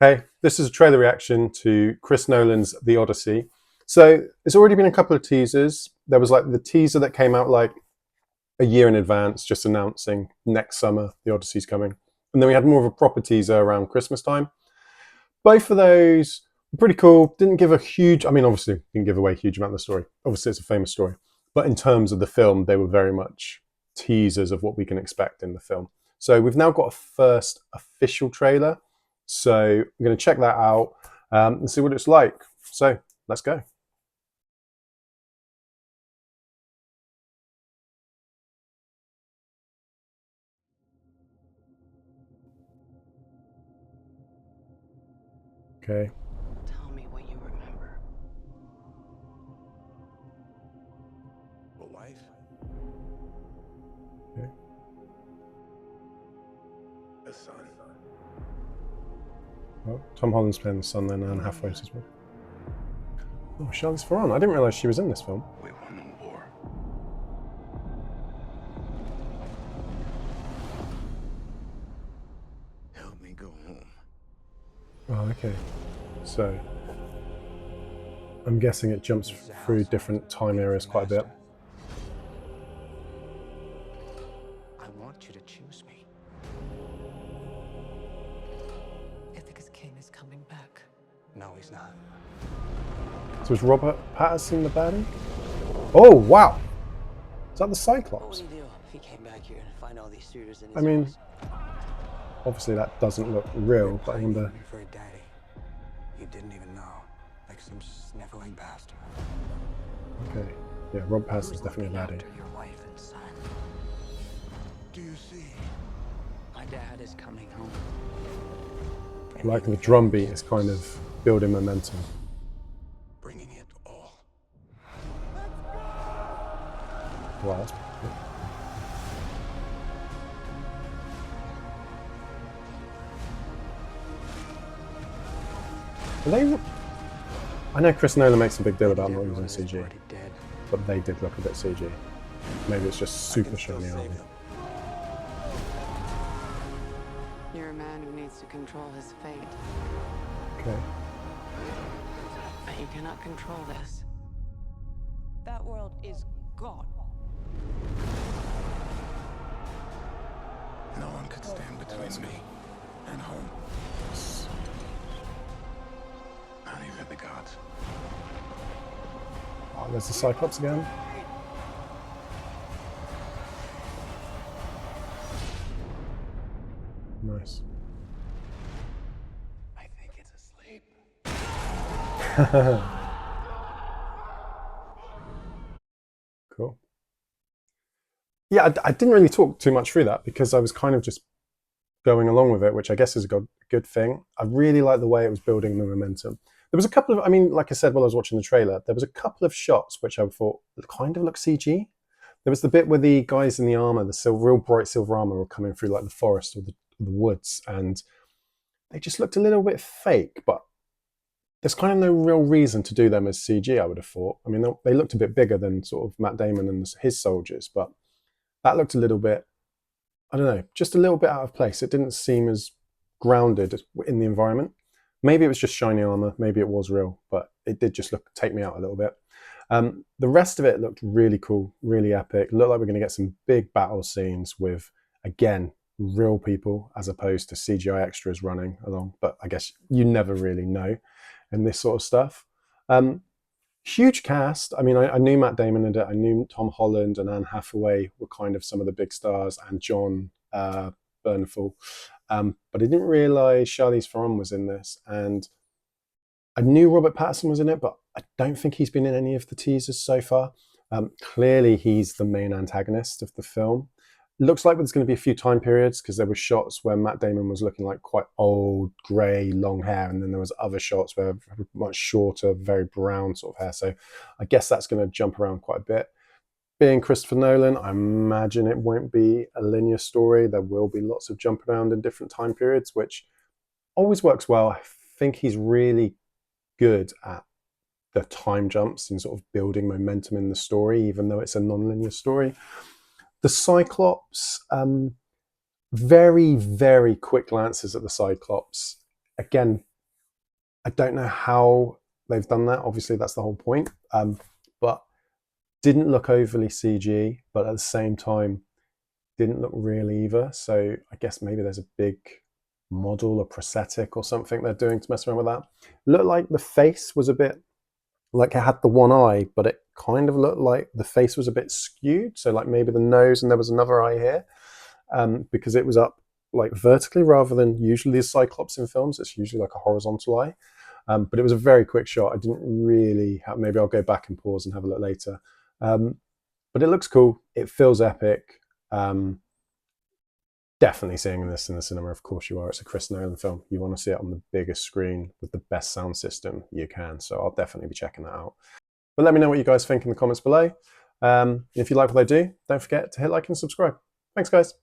Hey, this is a trailer reaction to Chris Nolan's The Odyssey. So there's already been a couple of teasers. There was like the teaser that came out like a year in advance, just announcing next summer The Odyssey's coming. And then we had more of a proper teaser around Christmas time. Both of those were pretty cool. Didn't give a huge, I mean, obviously didn't give away a huge amount of the story. Obviously it's a famous story. But in terms of the film, they were very much teasers of what we can expect in the film. So we've now got a first official trailer. So I'm going to check that out and see what it's like. So let's go. Okay. Tell me what you remember. A wife? Okay. A son. Oh, Tom Holland's playing the son then, and Hathaway's as well. Oh, Charlize Theron. I didn't realise she was in this film. We won the war. Help me go home. Oh, okay. So I'm guessing it jumps through different time areas quite a bit. I want you to choose me. Ithaca's king is coming back. No, he's not. So is Robert Pattison the baddie? Oh, wow. Is that the Cyclops? What would he do if he came back here and find all these suitors in his I mean, house? obviously that doesn't look real, but I wonder. For a daddy, you didn't even know, like some sniveling bastard. Okay. Yeah, Rob Pattinson's Who's definitely a looking baddie. after your wife and son? Do you see? My dad is coming home. Like the drum beat is kind of building momentum. Bringing it all. Wow, that's pretty cool. Are they? I know Chris Nolan makes a big deal about not using CG, Already dead. but they did look a bit CG. Maybe it's just super shiny armor. You're a man who needs to control his fate. Okay. But you cannot control this. That world is gone. No one could stand between me and home. Not even the gods. Oh, there's the Cyclops again. Nice. I think it's asleep. Cool. Yeah, I didn't really talk too much through that because I was kind of just going along with it, which I guess is a good thing. I really like the way it was building the momentum. There was a couple of, I mean, like I said while I was watching the trailer, there was a couple of shots which I thought kind of looked CG. There was the bit where the guys in the armor, the real bright silver armor, were coming through like the forest or the woods, and they just looked a little bit fake, but there's kind of no real reason to do them as CG, I would have thought. I mean, they looked a bit bigger than sort of Matt Damon and his soldiers, but that looked a little bit, I don't know, just a little bit out of place. It didn't seem as grounded in the environment. Maybe it was just shiny armor, maybe it was real, but it did just take me out a little bit. The rest of it looked really cool, really epic. Looked like we're going to get some big battle scenes with, again, real people as opposed to CGI extras running along. But I guess you never really know in this sort of stuff. Huge cast. I mean, I knew Matt Damon in it. I knew Tom Holland and Anne Hathaway were kind of some of the big stars, and John Bernthal. But I didn't realise Charlize Theron was in this. And I knew Robert Pattison was in it, but I don't think he's been in any of the teasers so far. Clearly, he's the main antagonist of the film. Looks like there's going to be a few time periods because there were shots where Matt Damon was looking like quite old, grey, long hair, and then there was other shots where much shorter, very brown sort of hair. So I guess that's going to jump around quite a bit. Being Christopher Nolan, I imagine it won't be a linear story. There will be lots of jump around in different time periods, which always works well. I think he's really good at the time jumps and sort of building momentum in the story, even though it's a non-linear story. The Cyclops, very, very quick glances at the Cyclops. Again, I don't know how they've done that. Obviously, that's the whole point. But didn't look overly CG, but at the same time, didn't look real either. So I guess maybe there's a big model or prosthetic or something they're doing to mess around with that. Looked like the face was a bit like it had the one eye, but it kind of looked like the face was a bit skewed. So like maybe the nose and there was another eye here, because it was up like vertically rather than usually the Cyclops in films. It's usually like a horizontal eye. But it was a very quick shot. I didn't really have, maybe I'll go back and pause and have a look later. But it looks cool. It feels epic. Definitely seeing this in the cinema, of course you are. It's a Chris Nolan film. You want to see it on the biggest screen with the best sound system you can. So I'll definitely be checking that out. But let me know what you guys think in the comments below. If you like what I do, don't forget to hit like and subscribe. Thanks, guys.